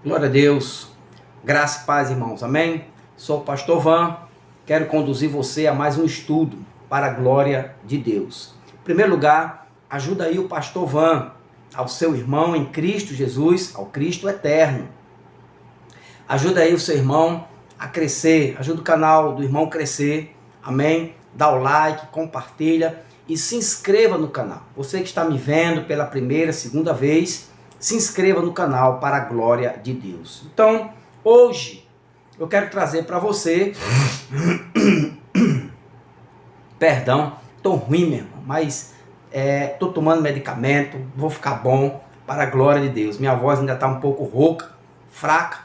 Glória a Deus, graça e paz, irmãos, amém? Sou o pastor Van, quero conduzir você a mais um estudo para a glória de Deus. Em primeiro lugar, ajuda aí o pastor Van, ao seu irmão em Cristo Jesus, ao Cristo eterno. Ajuda aí o seu irmão a crescer, ajuda o canal do irmão a crescer, amém? Dá o like, compartilha e se inscreva no canal. Você que está me vendo pela primeira, segunda vez, se inscreva no canal para a glória de Deus. Então, hoje, eu quero trazer para você... Perdão, estou ruim, meu irmão, mas estou tomando medicamento, vou ficar bom para a glória de Deus. Minha voz ainda está um pouco rouca, fraca,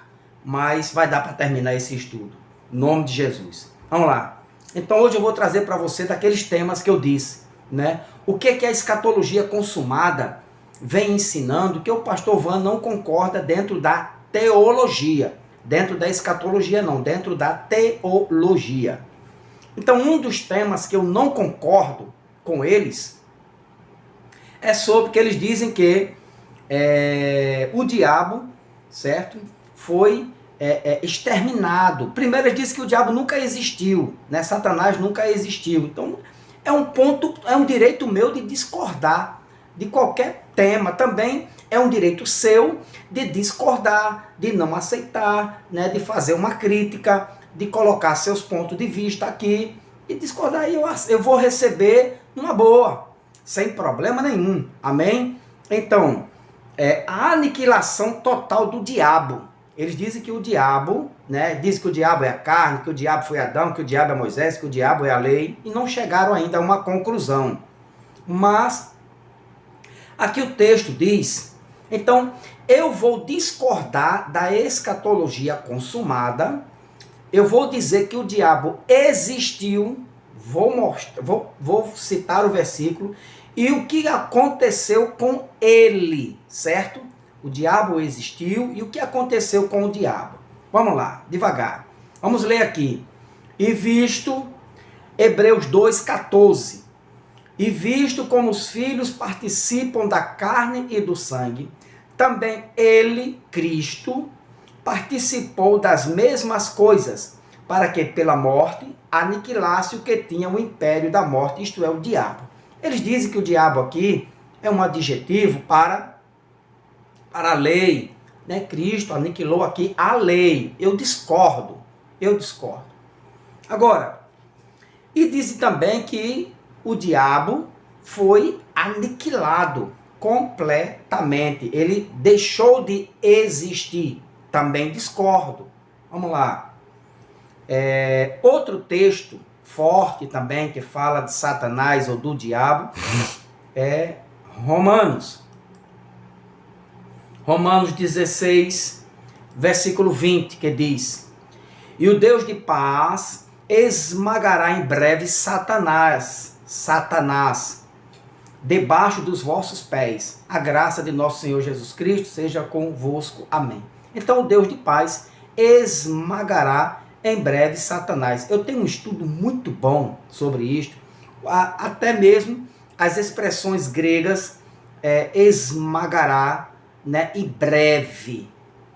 mas vai dar para terminar esse estudo. Em nome de Jesus. Vamos lá. Então, hoje eu vou trazer para você daqueles temas que eu disse, né? O que é a escatologia consumada vem ensinando, que o pastor Van não concorda dentro da teologia, dentro da escatologia não, dentro da teologia. Então, um dos temas que eu não concordo com eles é sobre que eles dizem que o diabo, certo, foi exterminado. Primeiro eles dizem que o diabo nunca existiu, né? Satanás nunca existiu. Então, é um direito meu de discordar de qualquer tema. Também é um direito seu de discordar, de não aceitar, né, de fazer uma crítica, de colocar seus pontos de vista aqui e discordar. E eu vou receber numa boa, sem problema nenhum. Amém? Então, a aniquilação total do diabo. Eles dizem que o diabo, né, dizem que o diabo é a carne, que o diabo foi Adão, que o diabo é Moisés, que o diabo é a lei, e não chegaram ainda a uma conclusão. Mas aqui o texto diz, então, eu vou discordar da escatologia consumada, eu vou dizer que o diabo existiu, vou citar o versículo, e o que aconteceu com ele, certo? O diabo existiu e o que aconteceu com o diabo. Vamos lá, devagar. Vamos ler aqui. E visto, Hebreus 2,14. E visto como os filhos participam da carne e do sangue, também ele, Cristo, participou das mesmas coisas, para que pela morte aniquilasse o que tinha o império da morte, isto é, o diabo. Eles dizem que o diabo aqui é um adjetivo para a lei, né? Cristo aniquilou aqui a lei. Eu discordo. Agora, e dizem também que o diabo foi aniquilado completamente. Ele deixou de existir. Também discordo. Vamos lá. Outro texto forte também que fala de Satanás ou do diabo é Romanos 16, versículo 20, que diz: E o Deus de paz esmagará em breve Satanás, debaixo dos vossos pés. A graça de nosso Senhor Jesus Cristo seja convosco. Amém. Então o Deus de paz esmagará em breve Satanás. Eu tenho um estudo muito bom sobre isto, até mesmo as expressões gregas esmagará, né, e breve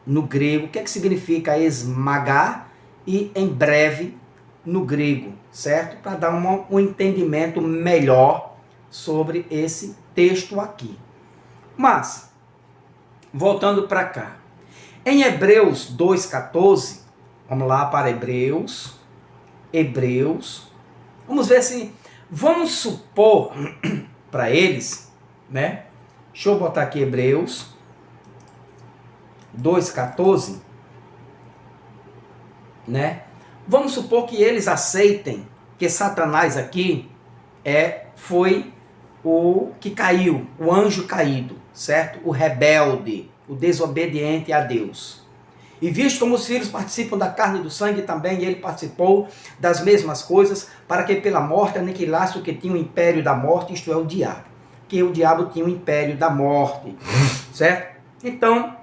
no grego. O que é que significa esmagar e em breve no grego, certo? Para dar um entendimento melhor sobre esse texto aqui. Mas, voltando para cá, em Hebreus 2,14, vamos lá para Hebreus, vamos ver se, vamos supor para eles, né? Deixa eu botar aqui Hebreus 2,14, né? Vamos supor que eles aceitem que Satanás aqui foi o que caiu, o anjo caído, certo? O rebelde, o desobediente a Deus. E visto como os filhos participam da carne e do sangue, também ele participou das mesmas coisas, para que pela morte aniquilasse o que tinha o império da morte, isto é, o diabo. Que o diabo tinha o império da morte, certo? Então,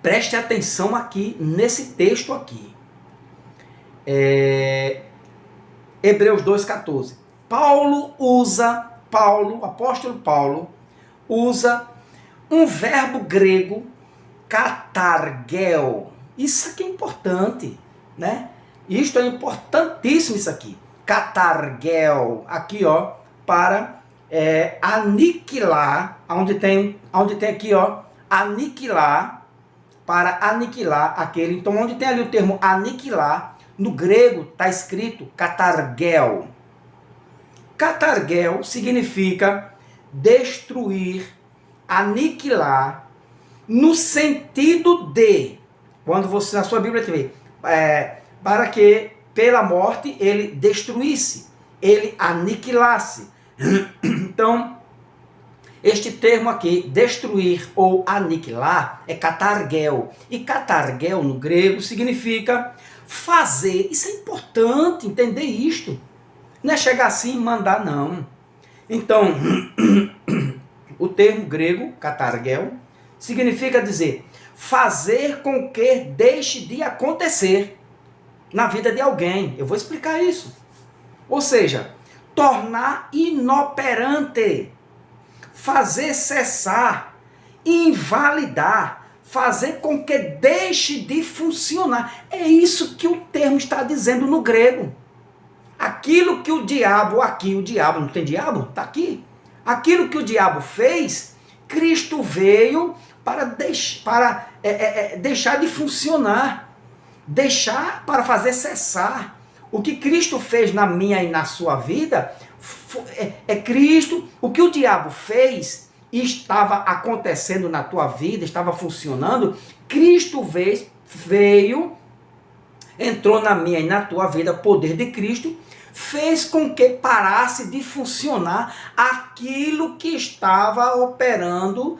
preste atenção aqui, nesse texto aqui. Hebreus 2,14. O apóstolo Paulo, usa um verbo grego Catargel. Isso aqui é importante, né? Isto é importantíssimo, isso aqui. Catargel. Aqui, ó, para aniquilar, onde tem aqui, ó, aniquilar, para aniquilar aquele. Então, onde tem ali o termo aniquilar, no grego está escrito catargel. Catargel significa destruir, aniquilar, no sentido de, quando você na sua Bíblia vê, para que pela morte ele destruísse, ele aniquilasse. Então, este termo aqui, destruir ou aniquilar, é catargel. E catargel no grego significa fazer. Isso é importante entender isto. Não é chegar assim e mandar, não. Então, o termo grego, catargel, significa dizer fazer com que deixe de acontecer na vida de alguém. Eu vou explicar isso. Ou seja, tornar inoperante, fazer cessar, invalidar, fazer com que deixe de funcionar. É isso que o termo está dizendo no grego. Aquilo que o diabo não tem diabo? Está aqui. Aquilo que o diabo fez, Cristo veio para deixar de funcionar, para fazer cessar. O que Cristo fez na minha e na sua vida, Cristo, o que o diabo fez e estava acontecendo na tua vida, estava funcionando, Cristo veio, entrou na minha e na tua vida, poder de Cristo, fez com que parasse de funcionar aquilo que estava operando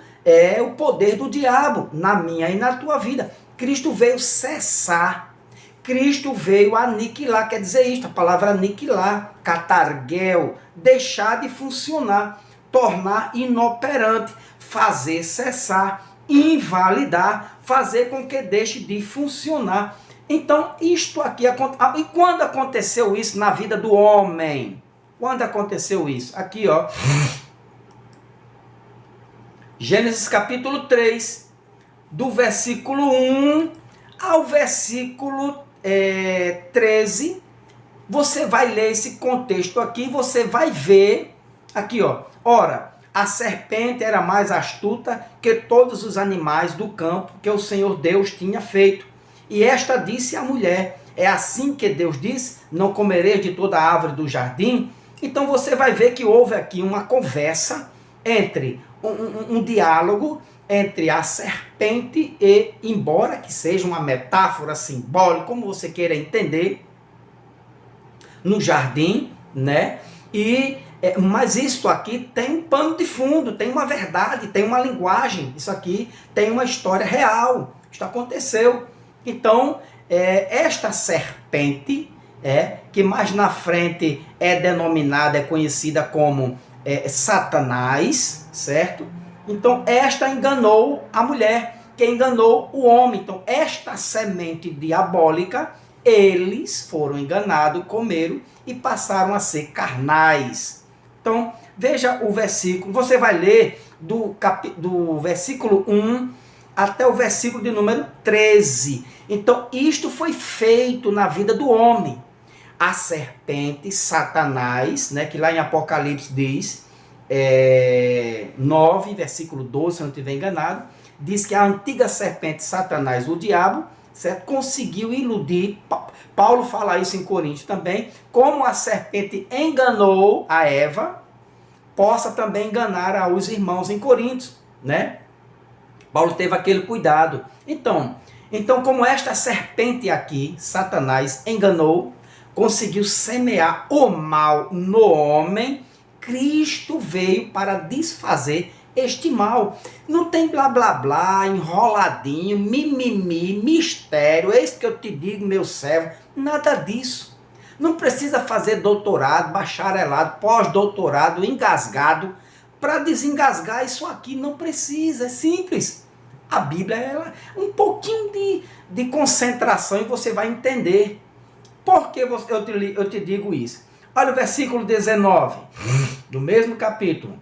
o poder do diabo na minha e na tua vida. Cristo veio cessar, Cristo veio aniquilar, quer dizer isto, a palavra aniquilar, catargel, deixar de funcionar, tornar inoperante, fazer cessar, invalidar, fazer com que deixe de funcionar. Então, isto aqui, e quando aconteceu isso na vida do homem? Quando aconteceu isso? Aqui, ó. Gênesis capítulo 3, do versículo 1 ao versículo 13. Você vai ler esse contexto aqui, você vai ver, aqui, ó. Ora, a serpente era mais astuta que todos os animais do campo que o Senhor Deus tinha feito. E esta disse à mulher, é assim que Deus disse, não comereis de toda a árvore do jardim? Então você vai ver que houve aqui uma conversa entre, um diálogo entre a serpente e, embora que seja uma metáfora simbólica, como você queira entender, no jardim, né? Mas isso aqui tem um pano de fundo, tem uma verdade, tem uma linguagem, isso aqui tem uma história real, isso aconteceu. Então, esta serpente, que mais na frente é denominada, é conhecida como Satanás, certo? Então, esta enganou a mulher, que enganou o homem. Então, esta semente diabólica, eles foram enganados, comeram e passaram a ser carnais. Então, veja o versículo, você vai ler do versículo 1 até o versículo de número 13. Então, isto foi feito na vida do homem. A serpente, Satanás, né, que lá em Apocalipse diz, 9, versículo 12, se eu não estiver enganado, diz que a antiga serpente, Satanás, o diabo, certo, conseguiu iludir. Paulo fala isso em Coríntios também, como a serpente enganou a Eva, possa também enganar os irmãos em Coríntios, né? Paulo teve aquele cuidado. Então, como esta serpente aqui, Satanás, enganou, conseguiu semear o mal no homem, Cristo veio para desfazer este mal. Não tem blá blá blá, enroladinho, mimimi, mistério, eis que eu te digo, meu servo, nada disso. Não precisa fazer doutorado, bacharelado, pós-doutorado, engasgado, para desengasgar isso aqui, não precisa, é simples. A Bíblia, ela um pouquinho de concentração e você vai entender. Por que eu te digo isso? Olha o versículo 19, do mesmo capítulo,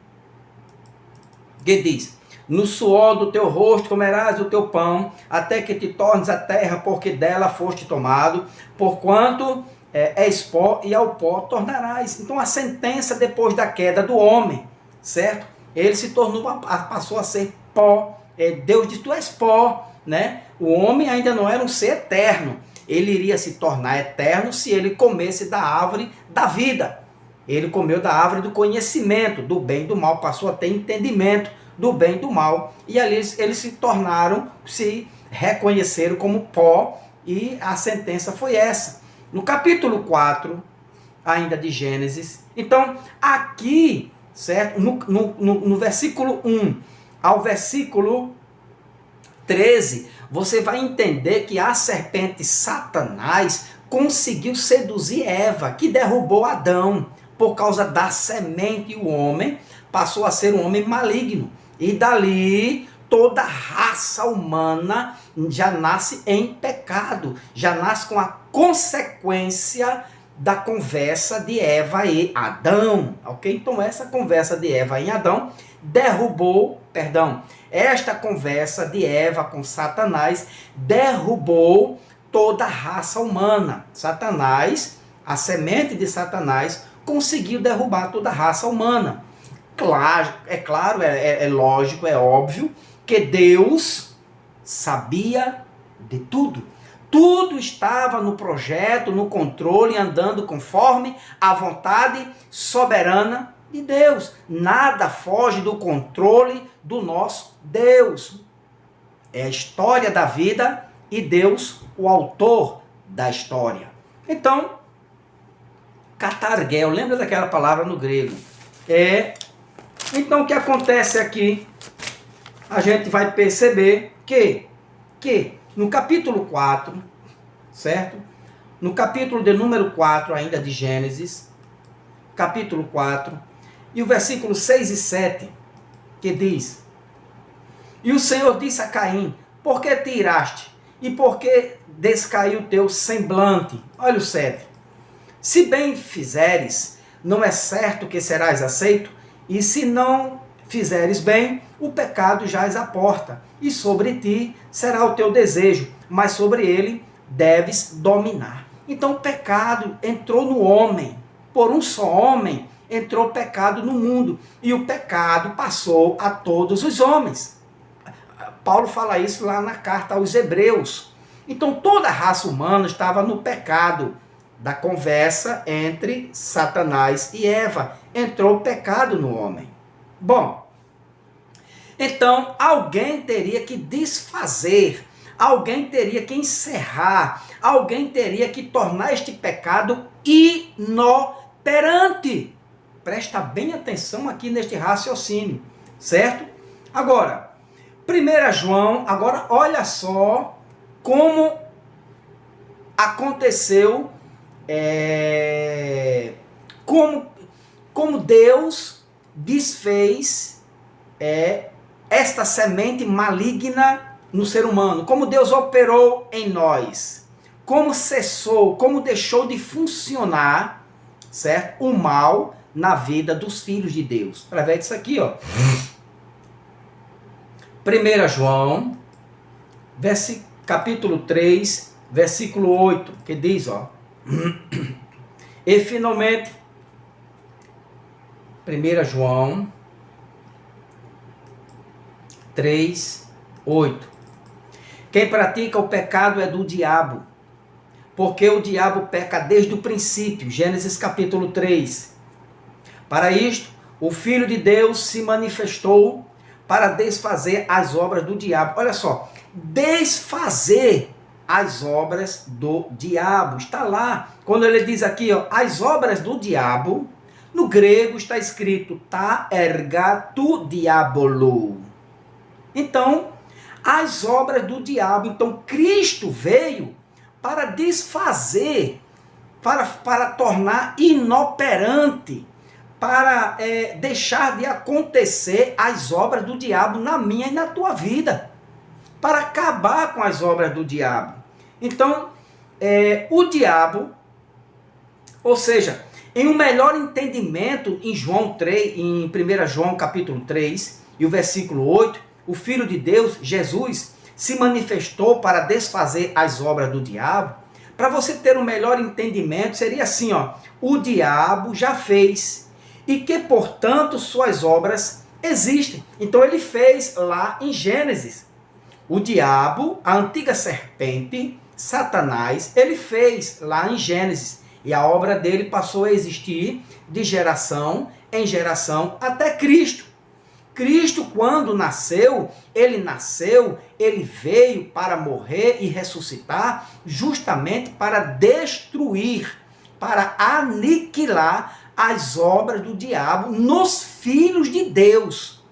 que diz: No suor do teu rosto comerás o teu pão, até que te tornes a terra, porque dela foste tomado, porquanto és pó e ao pó tornarás. Então a sentença depois da queda do homem, certo? Ele se tornou, passou a ser pó. Deus disse, tu és pó, né? O homem ainda não era um ser eterno. Ele iria se tornar eterno se ele comesse da árvore da vida. Ele comeu da árvore do conhecimento, do bem e do mal, passou a ter entendimento do bem e do mal. E ali eles se tornaram, se reconheceram como pó, e a sentença foi essa. No capítulo 4, ainda de Gênesis, então aqui, certo? No versículo 1 ao versículo 13, você vai entender que a serpente Satanás conseguiu seduzir Eva, que derrubou Adão. Por causa da semente, o homem passou a ser um homem maligno. E dali, toda a raça humana já nasce em pecado. Já nasce com a consequência da conversa de Eva e Adão. Ok? Então, essa conversa de Eva e Adão esta conversa de Eva com Satanás derrubou toda a raça humana. Satanás, a semente de Satanás, conseguiu derrubar toda a raça humana. Claro, é lógico, é óbvio que Deus sabia de tudo. Tudo estava no projeto, no controle, andando conforme a vontade soberana de Deus. Nada foge do controle do nosso Deus. É a história da vida e Deus, o autor da história. Então, catarguel, lembra daquela palavra no grego? Então, o que acontece aqui? A gente vai perceber que no capítulo 4, certo? No capítulo de número 4, ainda de Gênesis, capítulo 4, e o versículo 6 e 7, que diz: E o Senhor disse a Caim, por que te iraste? E por que descaiu o teu semblante? Olha o 7. Se bem fizeres, não é certo que serás aceito? E se não fizeres bem, o pecado jaz à porta, e sobre ti será o teu desejo, mas sobre ele deves dominar. Então o pecado entrou no homem. Por um só homem entrou o pecado no mundo, e o pecado passou a todos os homens. Paulo fala isso lá na carta aos Hebreus. Então toda a raça humana estava no pecado da conversa entre Satanás e Eva. Entrou o pecado no homem. Bom, então alguém teria que desfazer, alguém teria que encerrar, alguém teria que tornar este pecado inoperante. Presta bem atenção aqui neste raciocínio, certo? Agora, 1 João, agora olha só como aconteceu, como Deus desfez esta semente maligna no ser humano, como Deus operou em nós, como cessou, como deixou de funcionar, certo? O mal na vida dos filhos de Deus. Através disso aqui, ó. 1 João, capítulo 3, versículo 8, que diz, ó. E finalmente, 1 João 3, 8. Quem pratica o pecado é do diabo, porque o diabo peca desde o princípio. Gênesis capítulo 3. Para isto, o Filho de Deus se manifestou para desfazer as obras do diabo. Olha só, desfazer as obras do diabo. Está lá, quando ele diz aqui, ó, as obras do diabo, no grego está escrito ta ergatu diabolo. Então, as obras do diabo. Então, Cristo veio para desfazer, para tornar inoperante, para deixar de acontecer as obras do diabo na minha e na tua vida, para acabar com as obras do diabo. Então, o diabo, ou seja, em um melhor entendimento, em João 3, em 1 João capítulo 3, e o versículo 8, o Filho de Deus, Jesus, se manifestou para desfazer as obras do diabo. Para você ter um melhor entendimento, seria assim, ó: o diabo já fez, e que, portanto, suas obras existem. Então ele fez lá em Gênesis. O diabo, a antiga serpente, Satanás, ele fez lá em Gênesis. E a obra dele passou a existir de geração em geração até Cristo. Cristo, quando nasceu, ele veio para morrer e ressuscitar, justamente para destruir, para aniquilar as obras do diabo nos filhos de Deus.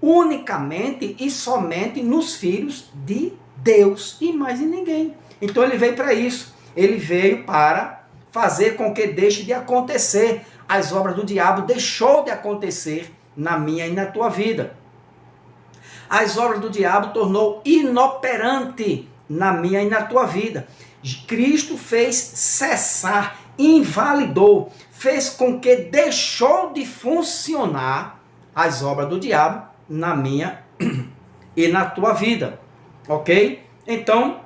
Unicamente e somente nos filhos de Deus, e mais em ninguém. Então ele veio para isso. Ele veio para fazer com que deixe de acontecer. As obras do diabo deixou de acontecer na minha e na tua vida. As obras do diabo tornou inoperante na minha e na tua vida. Cristo fez cessar, invalidou, fez com que deixou de funcionar as obras do diabo na minha e na tua vida. Ok? Então,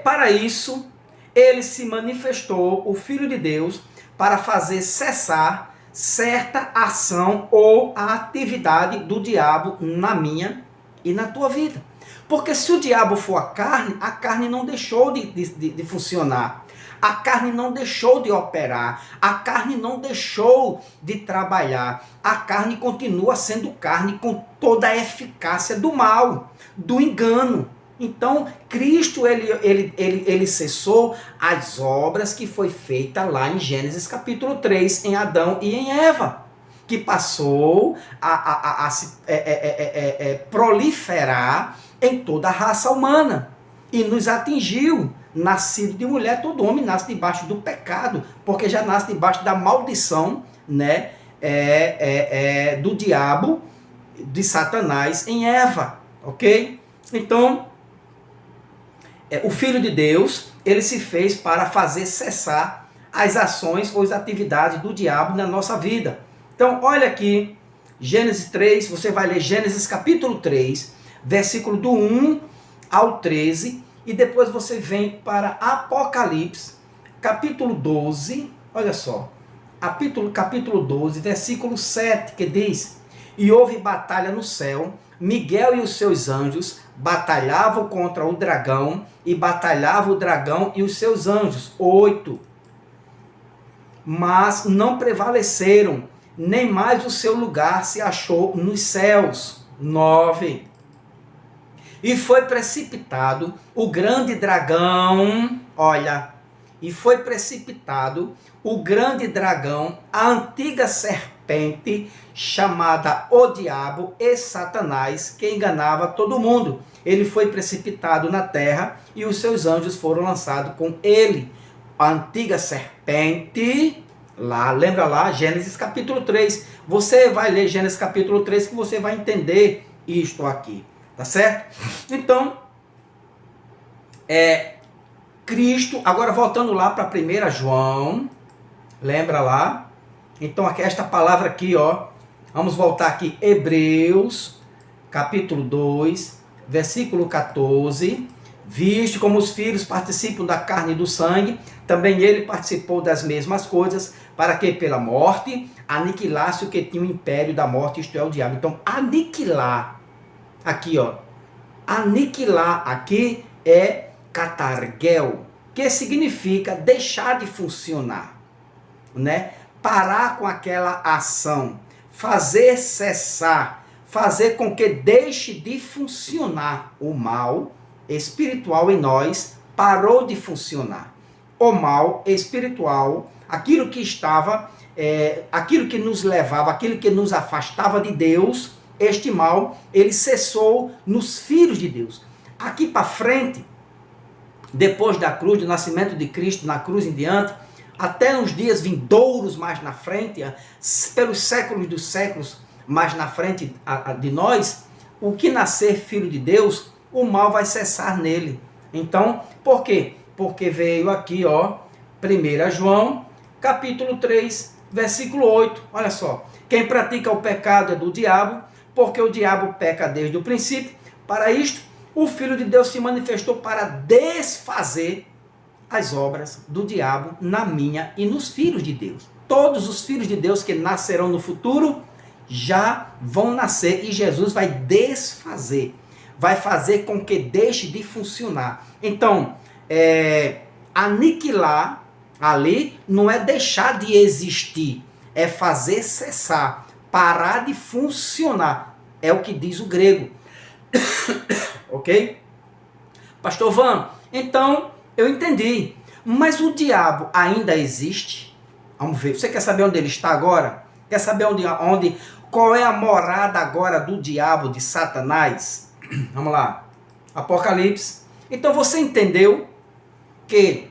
para isso, ele se manifestou, o Filho de Deus, para fazer cessar certa ação ou a atividade do diabo na minha e na tua vida. Porque se o diabo for a carne não deixou de funcionar. A carne não deixou de operar. A carne não deixou de trabalhar. A carne continua sendo carne com toda a eficácia do mal, do engano. Então, Cristo, ele cessou as obras que foi feita lá em Gênesis capítulo 3, em Adão e em Eva, que passou a se proliferar em toda a raça humana e nos atingiu. Nascido de mulher, todo homem nasce debaixo do pecado, porque já nasce debaixo da maldição, né, do diabo, de Satanás em Eva, ok? Então, o Filho de Deus, ele se fez para fazer cessar as ações ou as atividades do diabo na nossa vida. Então, olha aqui, Gênesis 3, você vai ler Gênesis capítulo 3, versículo do 1 ao 13, e depois você vem para Apocalipse, capítulo 12, olha só, capítulo 12, versículo 7, que diz: e houve batalha no céu, Miguel e os seus anjos batalhavam contra o dragão, e batalhava o dragão e os seus anjos. 8. Mas não prevaleceram, nem mais o seu lugar se achou nos céus. 9. E foi precipitado o grande dragão, olha, e foi precipitado o grande dragão, a antiga serpente, chamada o diabo e Satanás, que enganava todo mundo. Ele foi precipitado na terra e os seus anjos foram lançados com ele. A antiga serpente, lá, lembra lá, Gênesis capítulo 3. Você vai ler Gênesis capítulo 3 que você vai entender isto aqui, tá certo? Então, Cristo, agora voltando lá para 1 João, lembra lá? Então, aqui, esta palavra aqui, ó, vamos voltar aqui, Hebreus, capítulo 2, versículo 14, visto como os filhos participam da carne e do sangue, também ele participou das mesmas coisas, para que pela morte aniquilasse o que tinha o império da morte, isto é, o diabo. Então, aniquilar, aqui, ó, aniquilar aqui é catargel, que significa deixar de funcionar, né? Parar com aquela ação, fazer cessar, fazer com que deixe de funcionar. O mal espiritual em nós parou de funcionar. O mal espiritual, aquilo que estava, aquilo que nos levava, aquilo que nos afastava de Deus, este mal, ele cessou nos filhos de Deus. Aqui para frente, depois da cruz, do nascimento de Cristo, na cruz em diante, até nos dias vindouros mais na frente, pelos séculos dos séculos mais na frente de nós, o que nascer filho de Deus, o mal vai cessar nele. Então, por quê? Porque veio aqui, ó, 1 João, capítulo 3, versículo 8, olha só. Quem pratica o pecado é do diabo, porque o diabo peca desde o princípio. Para isto, o Filho de Deus se manifestou para desfazer as obras do diabo na minha e nos filhos de Deus. Todos os filhos de Deus que nascerão no futuro já vão nascer e Jesus vai desfazer, vai fazer com que deixe de funcionar. Então, aniquilar ali não é deixar de existir, é fazer cessar, parar de funcionar. É o que diz o grego. Ok? Pastor Van, então eu entendi. Mas o diabo ainda existe? Vamos ver. Você quer saber onde ele está agora? Quer saber qual é a morada agora do diabo, de Satanás? Vamos lá. Apocalipse. Então você entendeu que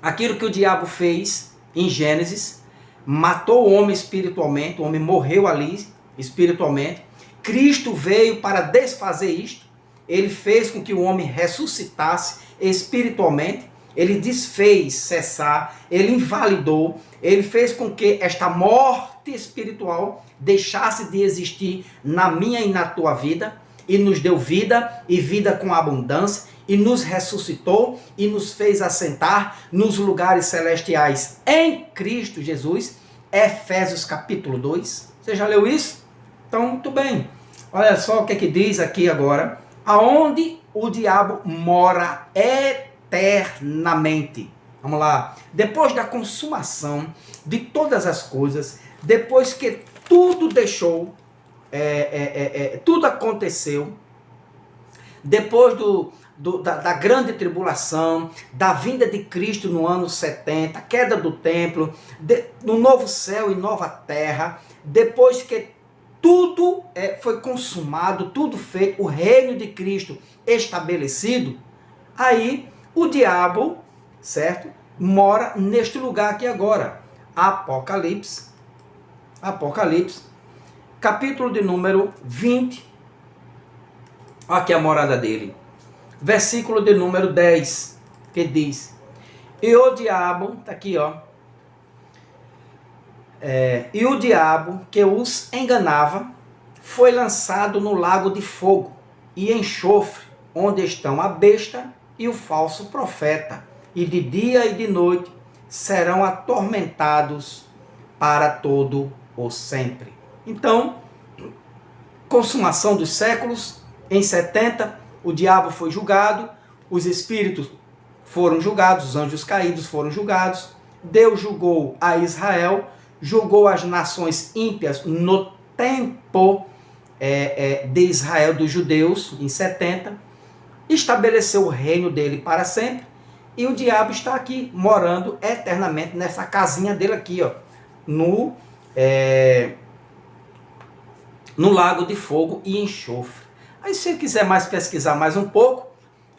aquilo que o diabo fez em Gênesis, matou o homem espiritualmente, o homem morreu ali espiritualmente. Cristo veio para desfazer isto. Ele fez com que o homem ressuscitasse espiritualmente. Ele desfez cessar, ele invalidou, ele fez com que esta morte espiritual deixasse de existir na minha e na tua vida, e nos deu vida, e vida com abundância, e nos ressuscitou, e nos fez assentar nos lugares celestiais em Cristo Jesus. Efésios capítulo 2. Você já leu isso? Então, muito bem. Olha só o que é que diz aqui agora. Aonde o diabo mora eternamente. Vamos lá. Depois da consumação de todas as coisas, depois que tudo deixou, tudo aconteceu, depois da grande tribulação, da vinda de Cristo no ano 70, queda do templo, no novo céu e nova terra, depois que tudo foi consumado, tudo feito, o reino de Cristo estabelecido, aí o diabo, certo, mora neste lugar aqui agora. Apocalipse, capítulo de número 20, aqui a morada dele. Versículo de número 10, que diz: e o diabo, tá aqui ó, e o diabo que os enganava foi lançado no lago de fogo e enxofre, onde estão a besta e o falso profeta, e de dia e de noite serão atormentados para todo o sempre. Então, consumação dos séculos, em 70, o diabo foi julgado, os espíritos foram julgados, os anjos caídos foram julgados, Deus julgou a Israel, julgou as nações ímpias no tempo de Israel, dos judeus, em 70, estabeleceu o reino dele para sempre, e o diabo está aqui, morando eternamente nessa casinha dele aqui, ó, no lago de fogo e enxofre. Aí se você quiser mais pesquisar mais um pouco,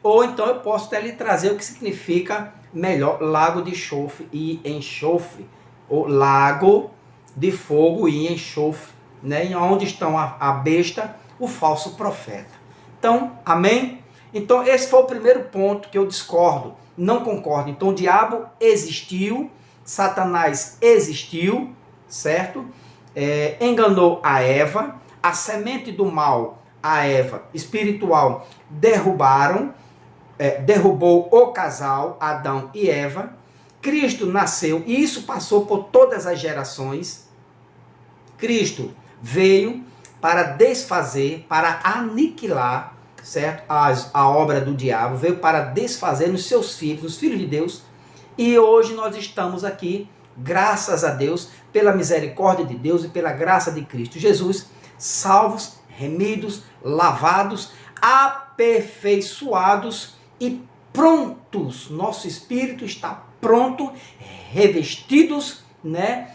ou então eu posso até lhe trazer o que significa melhor lago de enxofre e enxofre, ou lago de fogo e enxofre, né? Onde estão a besta, o falso profeta. Então, amém? Então esse foi o primeiro ponto que eu discordo, não concordo. Então o diabo existiu, Satanás existiu, certo? Enganou a Eva, a semente do mal, a Eva espiritual, derrubou o casal, Adão e Eva. Cristo nasceu, e isso passou por todas as gerações. Cristo veio para desfazer, para aniquilar, certo? A obra do diabo, veio para desfazer nos seus filhos, nos filhos de Deus. E hoje nós estamos aqui, graças a Deus, pela misericórdia de Deus e pela graça de Cristo Jesus, salvos, remidos, lavados, aperfeiçoados e prontos. Nosso espírito está pronto, revestidos, né,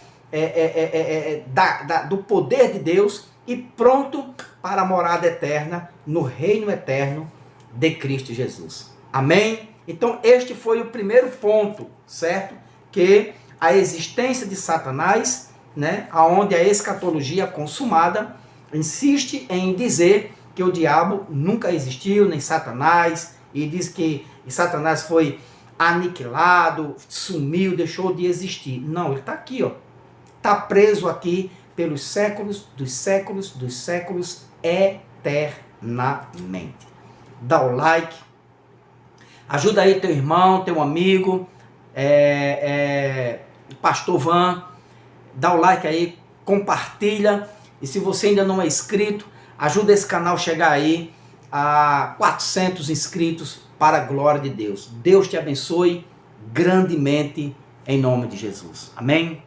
do poder de Deus e pronto para a morada eterna no reino eterno de Cristo Jesus. Amém? Então este foi o primeiro ponto, certo? Que a existência de Satanás, né, aonde a escatologia consumada insiste em dizer que o diabo nunca existiu, nem Satanás, e diz que Satanás foi aniquilado, sumiu, deixou de existir. Não, ele está aqui, ó. está preso aqui pelos séculos dos séculos dos séculos eternamente. Dá o like, ajuda aí teu irmão, teu amigo, Pastor Van, dá o like aí, compartilha, e se você ainda não é inscrito, ajuda esse canal a chegar aí a 400 inscritos para a glória de Deus. Deus te abençoe grandemente em nome de Jesus. Amém?